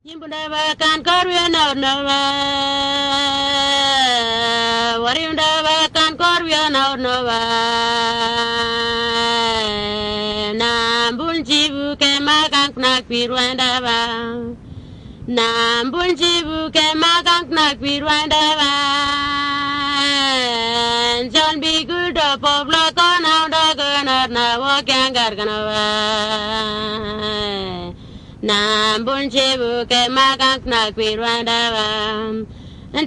Yimbundaba kan korwe na nova. Wariundaba kan korwe na nova. Nambunjibu ke makang nak pirwandaba. Nambunjibu ke makang nak pirwandaba. John be good up of la kona da gana na wakyang garganava. Nambunjibu ke makang nak pirwandava.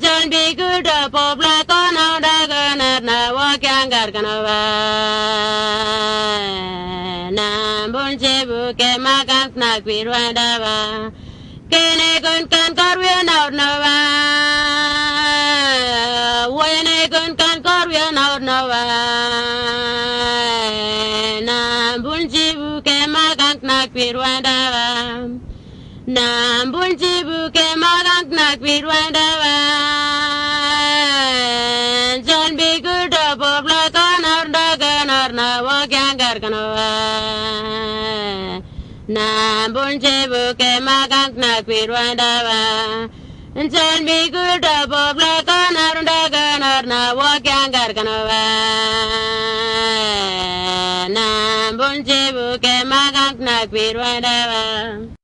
John be good up of la kona da gana na wakyang garganava. Nambunjibu ke makang nak pirwandava. Kene kun kan korwe na nova. Wene kun kan korwe na nova. Nambunjibu ke makang nak pirwandava. Nambunjibu ke makang nak pirwandava. John be good up of la kanar da kanar na wakyang garganava. Nambunjibu ke makang nak pirwandava. John be good up of la kanar da kanar na wakyang garganava. Nambunjibu ke makang nak pirwandava.